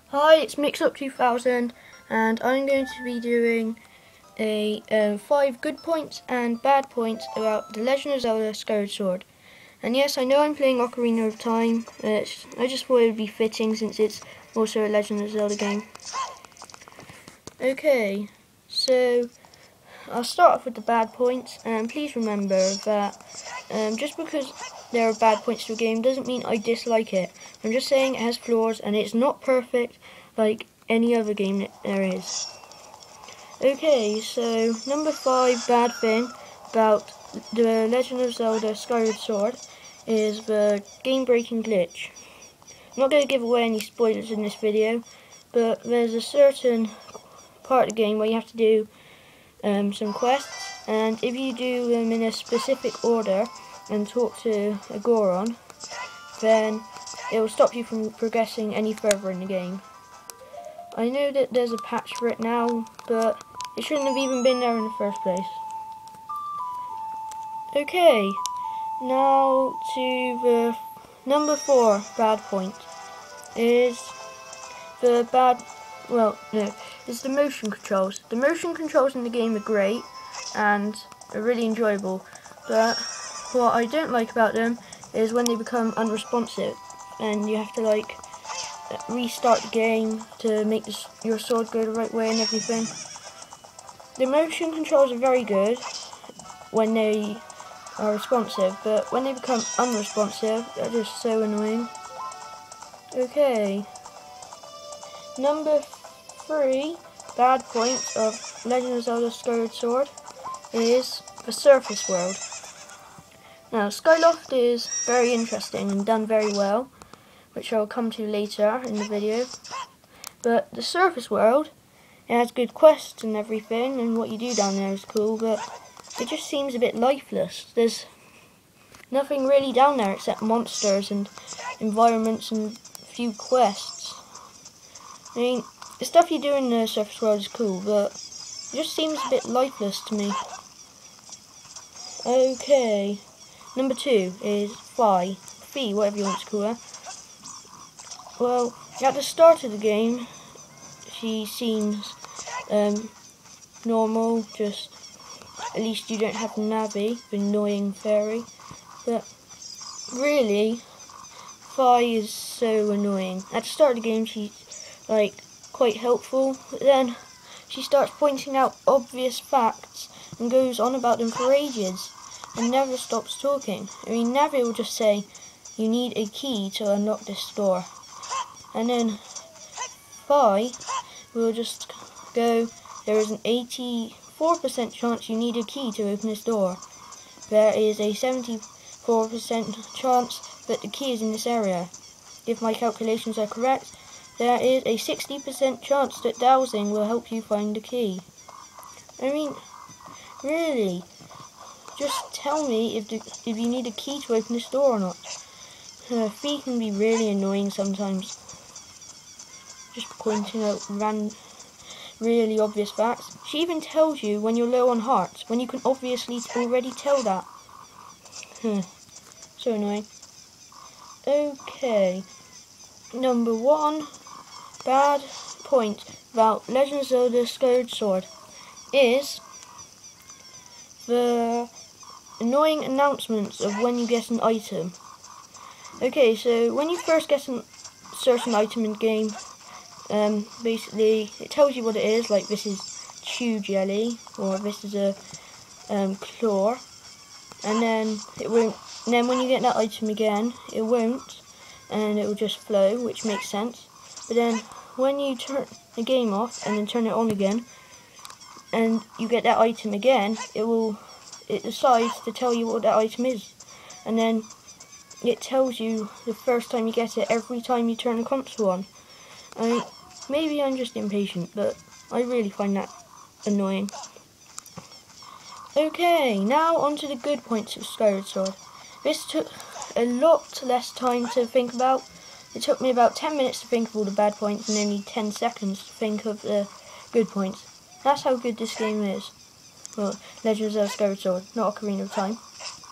Hi, it's MixUp2000 and I'm going to be doing a 5 good points and bad points about The Legend of Zelda Skyward Sword. And yes, I know I'm playing Ocarina of Time. I just thought it would be fitting since it's also a Legend of Zelda game. Okay, so I'll start off with the bad points, and please remember that just because there are bad points to a game doesn't mean I dislike it. I'm just saying it has flaws and it's not perfect like any other game that there is. Okay, so number 5 bad thing about The Legend of Zelda Skyward Sword is the game-breaking glitch. I'm not going to give away any spoilers in this video, but there's a certain part of the game where you have to do some quests, and if you do them in a specific order and talk to a Goron, then it will stop you from progressing any further in the game. I know that there's a patch for it now, but it shouldn't have even been there in the first place. Okay, now to the number 4 bad point is it's the motion controls. The motion controls in the game are great and are really enjoyable, but what I don't like about them is when they become unresponsive and you have to like restart the game to make your sword go the right way and everything. The motion controls are very good when they are responsive, but when they become unresponsive, they're just so annoying. Okay, number 3 bad point of Legend of Zelda Skyward Sword is the surface world. Now, Skyloft is very interesting and done very well, which I'll come to later in the video. But the surface world, it has good quests and everything, and what you do down there is cool, but it just seems a bit lifeless. There's nothing really down there except monsters and environments and a few quests. I mean, the stuff you do in the surface world is cool, but it just seems a bit lifeless to me. Okay, number 2 is Fi, whatever you want to call her. Well, at the start of the game, she seems normal, just at least you don't have Navi, the annoying fairy. But really, Fi is so annoying. At the start of the game, she's like quite helpful, but then she starts pointing out obvious facts and goes on about them for ages and never stops talking. I mean, Navi will just say, "You need a key to unlock this door," and then Fi will just go, "There is an 84% chance you need a key to open this door. There is a 74% chance that the key is in this area. If my calculations are correct, there is a 60% chance that dowsing will help you find the key." I mean, really, just tell me if you need a key to open this door or not. Fi can be really annoying sometimes, just pointing out really obvious facts. She even tells you when you're low on hearts, when you can obviously already tell that. So annoying. Okay, number 1 bad point about Legend of Zelda Skyward Sword is the annoying announcements of when you get an item. Okay, so when you first get a certain item in the game, basically it tells you what it is, like this is chew jelly, or this is a claw, and then it won't. And then when you get that item again, it won't, and it will just flow, which makes sense. But then when you turn the game off and then turn it on again, and you get that item again, it decides to tell you what that item is, and then it tells you the first time you get it every time you turn the console on. I mean, maybe I'm just impatient, but I really find that annoying. Okay, now on to the good points of Skyward Sword. This took a lot less time to think about. It took me about 10 minutes to think of all the bad points and only 10 seconds to think of the good points. That's how good this game is. Well, Legend of Zelda Skyward Sword, not Ocarina of Time.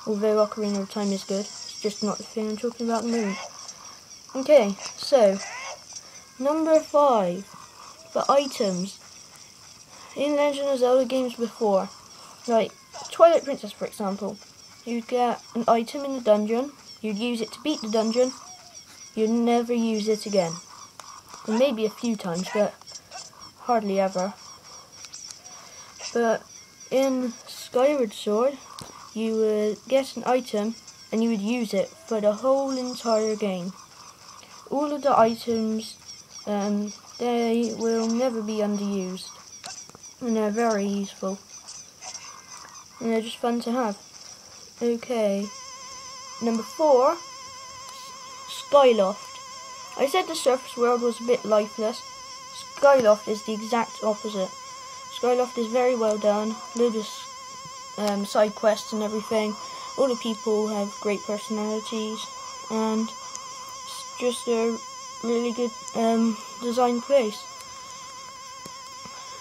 Although Ocarina of Time is good, it's just not the thing I'm talking about at the moment. Okay, so Number 5, the items. In Legend of Zelda games before, like Twilight Princess for example, you'd get an item in the dungeon, you'd use it to beat the dungeon, you'd never use it again. And maybe a few times, but hardly ever. But in Skyward Sword, you would get an item and you would use it for the whole entire game. All of the items, they will never be underused. And they're very useful. And they're just fun to have. Okay. Number 4, Skyloft. I said the surface world was a bit lifeless. Skyloft is the exact opposite. Skyloft is very well done. Loads of side quests and everything. All the people have great personalities. And it's just a really good designed place.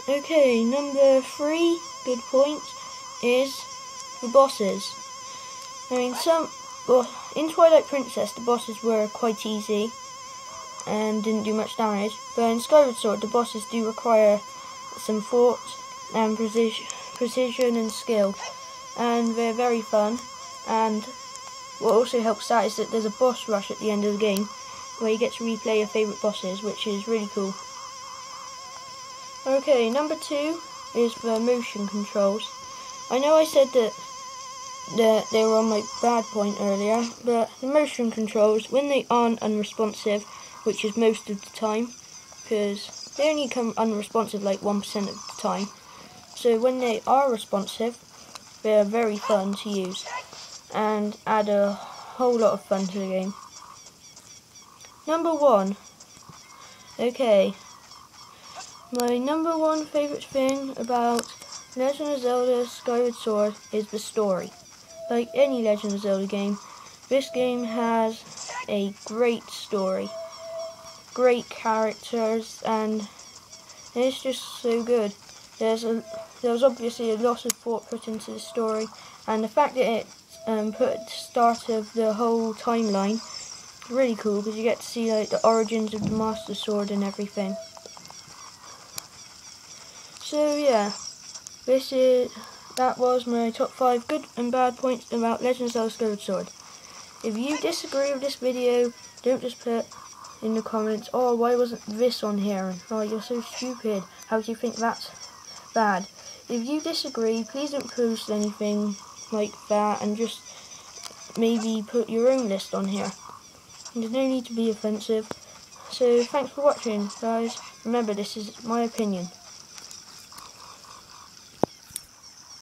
Okay, number 3 good point is the bosses. I mean, in Twilight Princess the bosses were quite easy and didn't do much damage, but in Skyward Sword the bosses do require some thought and precision and skill, and they're very fun. And what also helps that is that there's a boss rush at the end of the game where you get to replay your favourite bosses, which is really cool. Okay, number 2 is the motion controls. I know I said that they were on my bad point earlier, but the motion controls, when they aren't unresponsive, which is most of the time, because they only come unresponsive like 1% of the time, so when they are responsive, they're very fun to use and add a whole lot of fun to the game. Number 1. Okay. My number 1 favourite thing about Legend of Zelda Skyward Sword is the story. Like any Legend of Zelda game, this game has a great story, great characters, and it's just so good. There was obviously a lot of thought put into the story, and the fact that it put at the start of the whole timeline, really cool, because you get to see like the origins of the Master Sword and everything. So yeah, that was my top 5 good and bad points about Legend of Zelda Skyward Sword. If you disagree with this video, don't just put in the comments, oh, why wasn't this on here? Oh, you're so stupid. How do you think that's bad? If you disagree, please don't post anything like that and just maybe put your own list on here. There's no need to be offensive. So thanks for watching, guys. Remember, this is my opinion.